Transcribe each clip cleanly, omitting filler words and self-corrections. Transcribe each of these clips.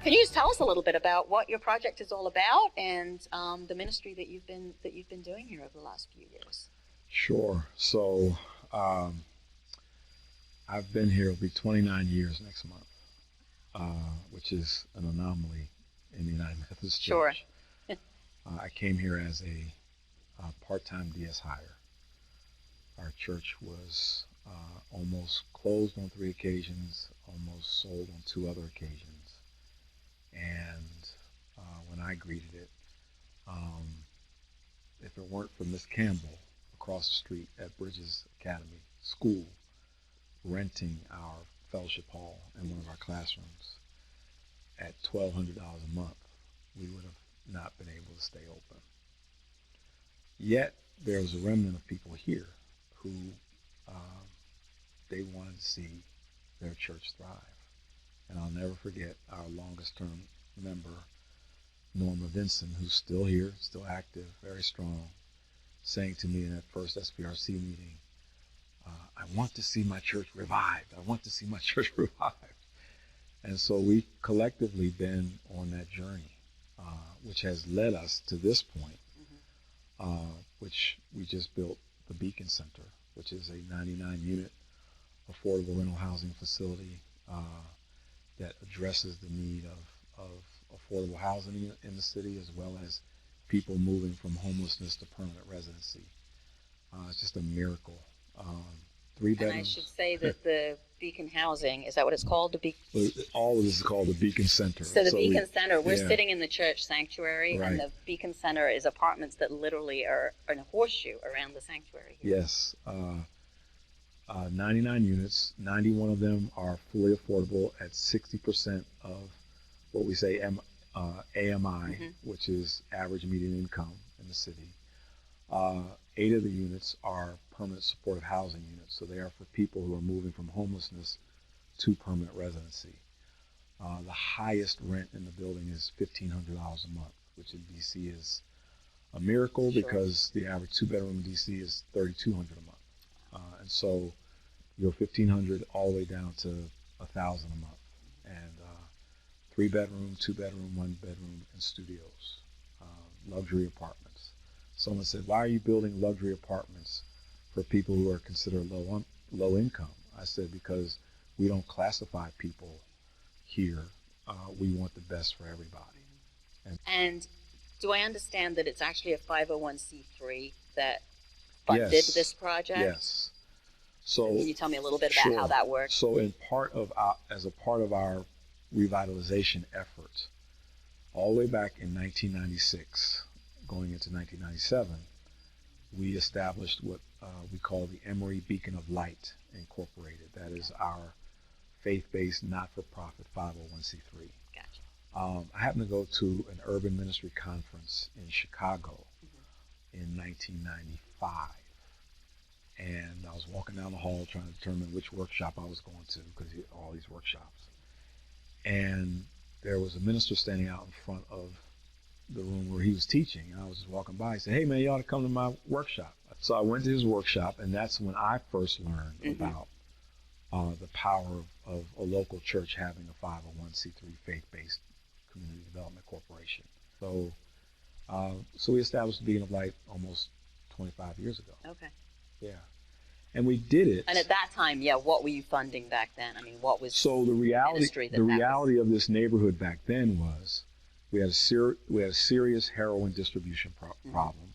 Can you just tell us a little bit about what your project is all about and the ministry that you've been doing here over the last few years? Sure. So I've been here, it'll be 29 years next month, which is an anomaly in the United Methodist Church. Sure. I came here as a part-time DS hire. Our church was almost closed on 3 occasions, almost sold on 2 other occasions. And when I greeted it, if it weren't for Miss Campbell across the street at Bridges Academy School renting our fellowship hall in one of our classrooms at $1,200 a month, we would have not been able to stay open. Yet there was a remnant of people here who they wanted to see their church thrive. And I'll never forget our longest term member, Norma Vinson, who's still here, still active, very strong, saying to me in that first SPRC meeting, I want to see my church revived. I want to see my church revived. And so we've collectively been on that journey, which has led us to this point, which we just built the Beacon Center, which is a 99-unit affordable rental housing facility that addresses the need of affordable housing in the city, as well as people moving from homelessness to permanent residency. It's just a miracle. 3 bedrooms. And I should say that the Beacon Housing, is that what it's called? All of this is called the Beacon Center. So the Beacon Center, we're sitting in the church sanctuary, right. And the Beacon Center is apartments that literally are in a horseshoe around the sanctuary here. Yes. 99 units, 91 of them are fully affordable at 60% of what we say AMI, which is average median income in the city. 8 of the units are permanent supportive housing units, so they are for people who are moving from homelessness to permanent residency. The highest rent in the building is $1,500 a month, which in DC is a miracle. Sure. Because the average 2-bedroom in DC is $3,200 a month. And so you go $1,500 all the way down to $1,000 a month. And 3-bedroom, 2-bedroom, 1-bedroom, and studios, luxury apartments. Someone said, why are you building luxury apartments for people who are considered low income? I said, because we don't classify people here. We want the best for everybody. And do I understand that it's actually a 501c3 that funded this project? Yes. So can you tell me a little bit about how that works? So as a part of our revitalization effort, all the way back in 1996, going into 1997, we established what we call the Emory Beacon of Light Incorporated. That is our faith-based, not-for-profit 501c3. Gotcha. I happened to go to an urban ministry conference in Chicago in 1995. And I was walking down the hall trying to determine which workshop I was going to, because all these workshops. And there was a minister standing out in front of the room where he was teaching. And I was just walking by. He said, hey, man, you ought to come to my workshop. So I went to his workshop, and that's when I first learned about the power of a local church having a 501c3 faith-based community development corporation. So we established the Beacon of Light almost 25 years ago. Okay. Yeah. And we did it. And at that time, what were you funding back then? I mean, what was so the reality of this neighborhood back then was we had a serious heroin distribution problem.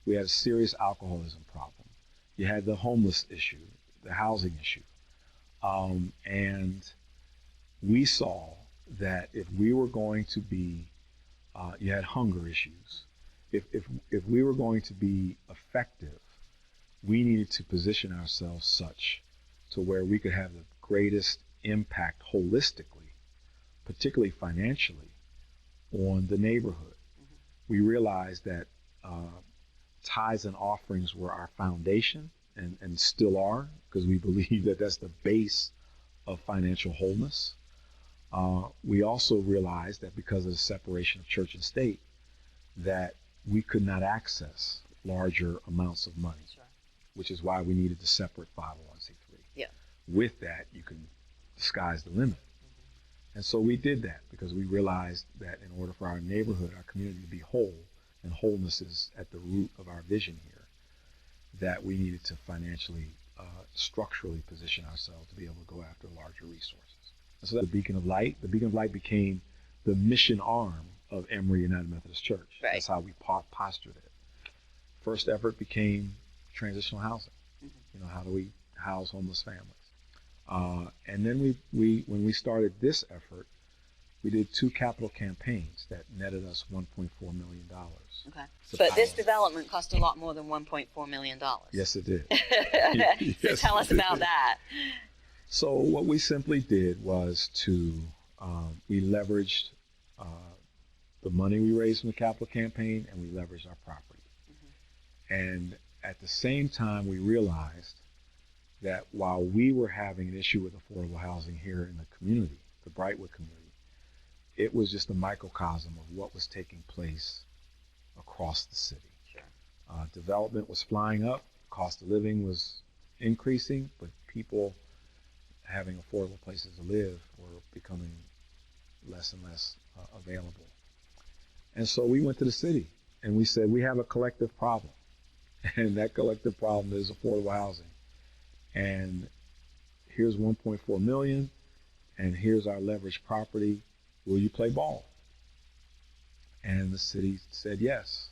We had a serious alcoholism problem. You had the homeless issue, the housing issue. And we saw that if we were going to be, you had hunger issues. If we were going to be effective, we needed to position ourselves such to where we could have the greatest impact holistically, particularly financially, on the neighborhood. We realized that tithes and offerings were our foundation, and still are, because we believe that that's the base of financial wholeness. We also realized that because of the separation of church and state, that we could not access larger amounts of money. Sure. Which is why we needed the separate 501c3. Yeah. With that, you can, the sky's the limit. And so we did that because we realized that in order for our neighborhood, our community to be whole, and wholeness is at the root of our vision here, that we needed to financially, structurally position ourselves to be able to go after larger resources. And so the Beacon of Light became the mission arm of Emory United Methodist Church. Right. That's how we postured it. First effort became transitional housing. Mm-hmm. How do we house homeless families? And then when we started this effort, we did 2 capital campaigns that netted us $1.4 million. Okay. But this development cost a lot more than $1.4 million. Yes, it did. So tell us about that. So what we simply did was we leveraged the money we raised from the capital campaign, and we leveraged our property. Mm-hmm. And at the same time, we realized that while we were having an issue with affordable housing here in the community, the Brightwood community, it was just a microcosm of what was taking place across the city. Sure. Development was flying up, cost of living was increasing, but people having affordable places to live were becoming less and less available. And so we went to the city and we said, we have a collective problem. And that collective problem is affordable housing. And here's 1.4 million, and here's our leveraged property. Will you play ball? And the city said yes.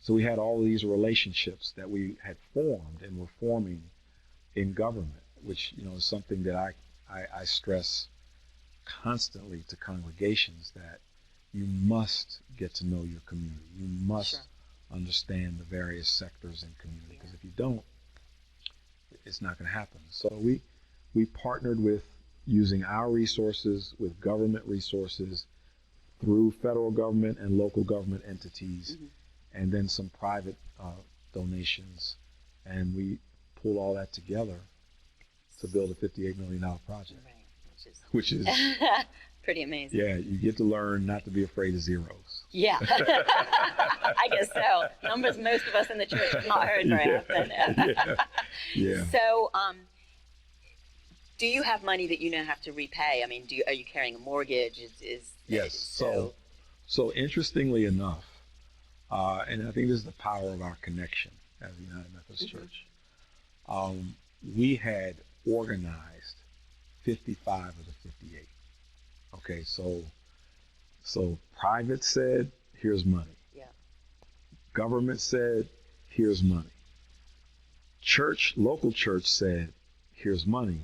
So we had all of these relationships that we had formed and were forming in government, which is something that I stress constantly to congregations, that you must get to know your community. You must understand the various sectors and community, because if you don't, it's not going to happen. So we partnered with using our resources with government resources through federal government and local government entities, mm-hmm. and then some private donations, and we pulled all that together to build a $58 million project. Right, which is pretty amazing. Yeah, you get to learn not to be afraid of zeros. Yeah, I guess so. Numbers most of us in the church have not heard very often. Yeah. So, do you have money that you now have to repay? I mean, are you carrying a mortgage? Yes. So interestingly enough, and I think this is the power of our connection as the United Methodist mm-hmm. Church, we had organized 55 of the 58. Okay, so private said, here's money. Yeah. Government said, here's money. Local church said, here's money,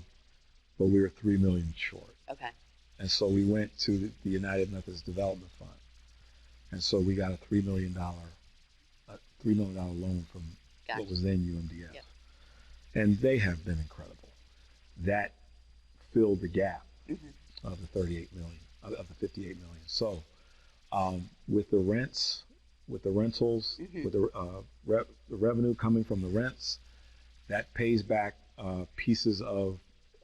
but we were $3 million short. Okay. And so we went to the United Methodist Development Fund. And so we got a $3 million loan from what was then UMDF. Yep. And they have been incredible. That filled the gap mm-hmm. of the 38 million, of the 58 million. So with the rentals, mm-hmm. with the revenue coming from the rents, that pays back pieces of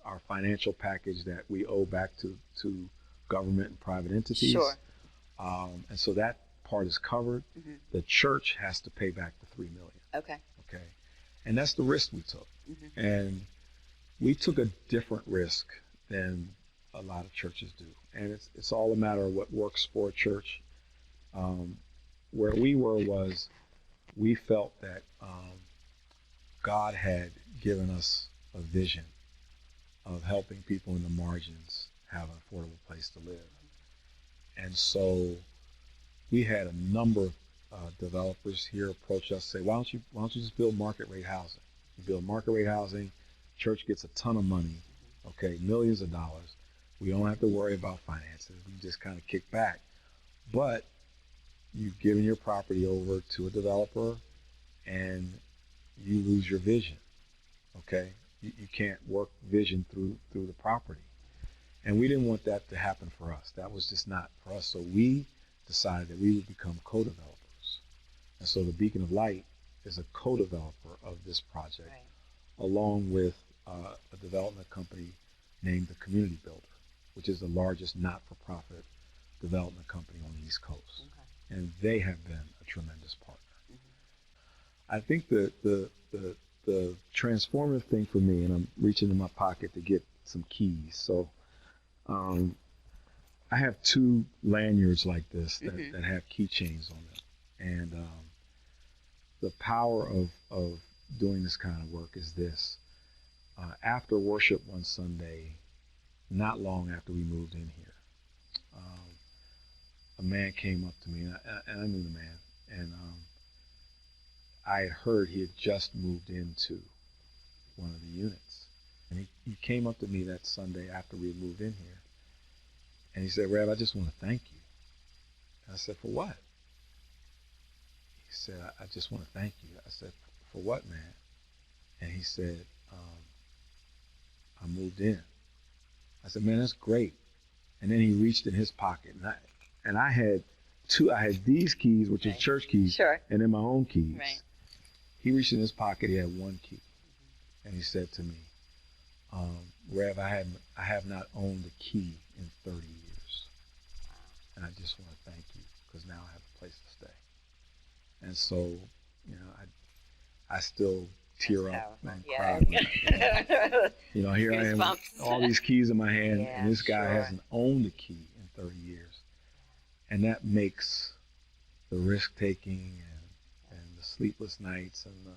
our financial package that we owe back to government and private entities. Sure. And so that part is covered. Mm-hmm. The church has to pay back the $3 million. Okay. And that's the risk we took. Mm-hmm. And we took a different risk than a lot of churches do. And it's all a matter of what works for a church. Where we were was, we felt that God had given us a vision of helping people in the margins have an affordable place to live. And so we had a number of developers here approach us, say, why don't you just build market rate housing? You build market rate housing, church gets a ton of money, okay, millions of dollars. We don't have to worry about finances. We just kind of kick back. But you've given your property over to a developer and you lose your vision, okay? You can't work vision through the property. And we didn't want that to happen for us. That was just not for us. So we decided that we would become co-developers. And so the Beacon of Light is a co-developer of this project, right, along with a development company named the Community Builder, which is the largest not-for-profit development company on the East Coast. Okay. And they have been a tremendous partner. Mm-hmm. I think the transformative thing for me, and I'm reaching in my pocket to get some keys. So I have 2 lanyards like this that have keychains on them. And the power of doing this kind of work is this. After worship one Sunday, not long after we moved in here, a man came up to me, and I knew the man, and I had heard he had just moved into one of the units. And he came up to me that Sunday after we had moved in here, and he said, "Rev, I just want to thank you." And I said, "For what?" He said, I just want to thank you." I said, "For what, man?" And he said, "I moved in." I said, "Man, that's great." And then he reached in his pocket, and I had these keys, which are church keys, sure, and then my own keys. Right. He reached in his pocket, he had one key, and he said to me, "Rev, I have not owned a key in 30 years, and I just want to thank you because now I have a place to stay." And so, you know, I still tear up and cry. You know, here I am, all these keys in my hand, and this guy hasn't owned a key in 30 years. And that makes the risk-taking and the sleepless nights and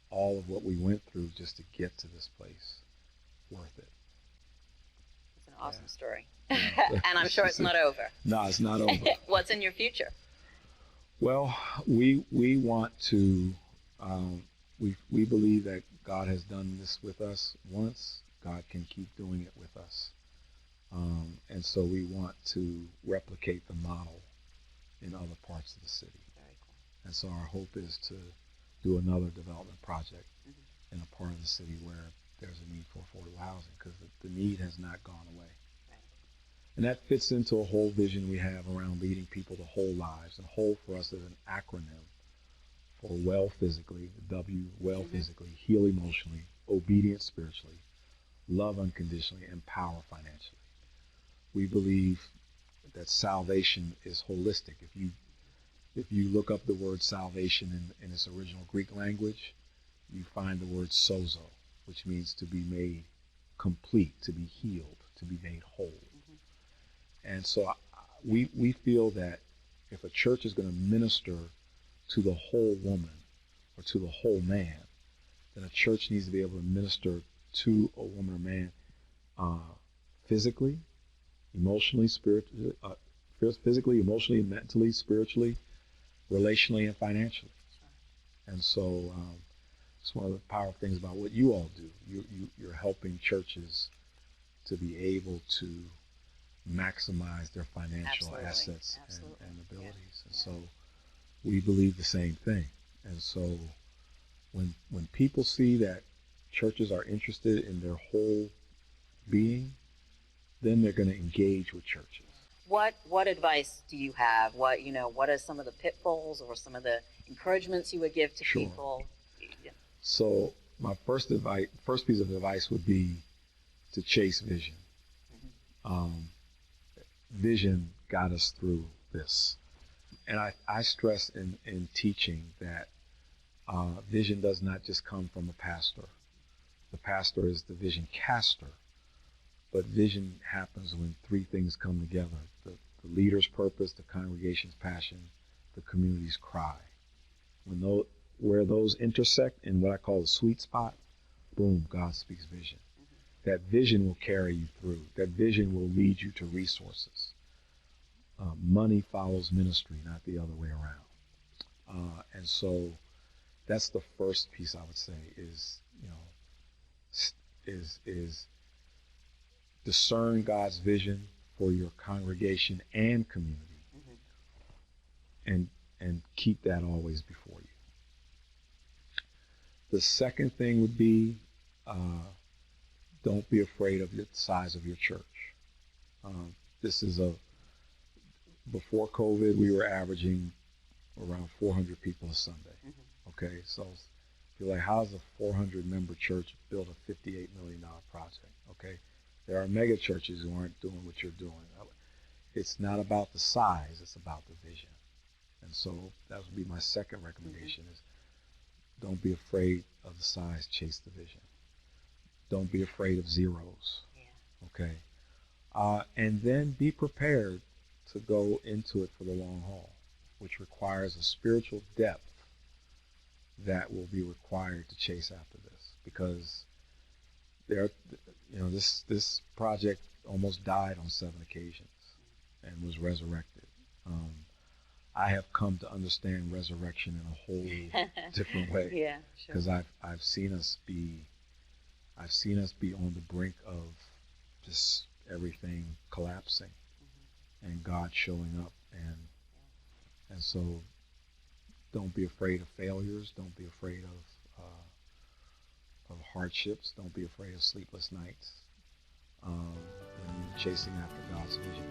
all of what we went through just to get to this place worth it. It's an awesome story. And I'm sure it's not over. No, it's not over. What's in your future? Well, we want to, we believe that God has done this with us once. God can keep doing it with us. And so we want to replicate the model in other parts of the city. Very cool. And so our hope is to do another development project in a part of the city where there's a need for affordable housing, because the need has not gone away. And that fits into a whole vision we have around leading people to whole lives. And whole for us is an acronym for well physically, W, well physically, heal emotionally, obedient spiritually, love unconditionally, and power financially. We believe that salvation is holistic. If you look up the word salvation in its original Greek language, you find the word sozo, which means to be made complete, to be healed, to be made whole. And so we feel that if a church is going to minister to the whole woman or to the whole man, then a church needs to be able to minister to a woman or man physically, emotionally, spiritually, physically, emotionally, mentally, spiritually, relationally, and financially. And so it's one of the powerful things about what you all do. You're helping churches to be able to maximize their financial assets and abilities. And so we believe the same thing. And so when people see that churches are interested in their whole being, then they're going to engage with churches. What advice do you have? What are some of the pitfalls or some of the encouragements you would give to people? So my first piece of advice would be to chase vision. Vision got us through this. And I stress in teaching that vision does not just come from the pastor. The pastor is the vision caster. But vision happens when 3 things come together: the leader's purpose, the congregation's passion, the community's cry. Where those intersect in what I call the sweet spot, boom, God speaks vision. That vision will carry you through. That vision will lead you to resources. Money follows ministry, not the other way around. And so that's the first piece I would say is discern God's vision for your congregation and community, and keep that always before you. The second thing would be don't be afraid of the size of your church. Before COVID, we were averaging around 400 people a Sunday. Okay, so you're like, how's a 400-member church build a $58 million project? Okay, there are mega churches who aren't doing what you're doing. It's not about the size, it's about the vision. And so that would be my second recommendation is don't be afraid of the size, chase the vision. Don't be afraid of zeros. Okay. And then be prepared to go into it for the long haul, which requires a spiritual depth that will be required to chase after this, because there, this project almost died on 7 occasions and was resurrected. I have come to understand resurrection in a whole different way. Yeah, sure. Because I've seen us be on the brink of just everything collapsing, and God showing up, and so don't be afraid of failures. Don't be afraid of hardships. Don't be afraid of sleepless nights. When you're chasing after God's vision.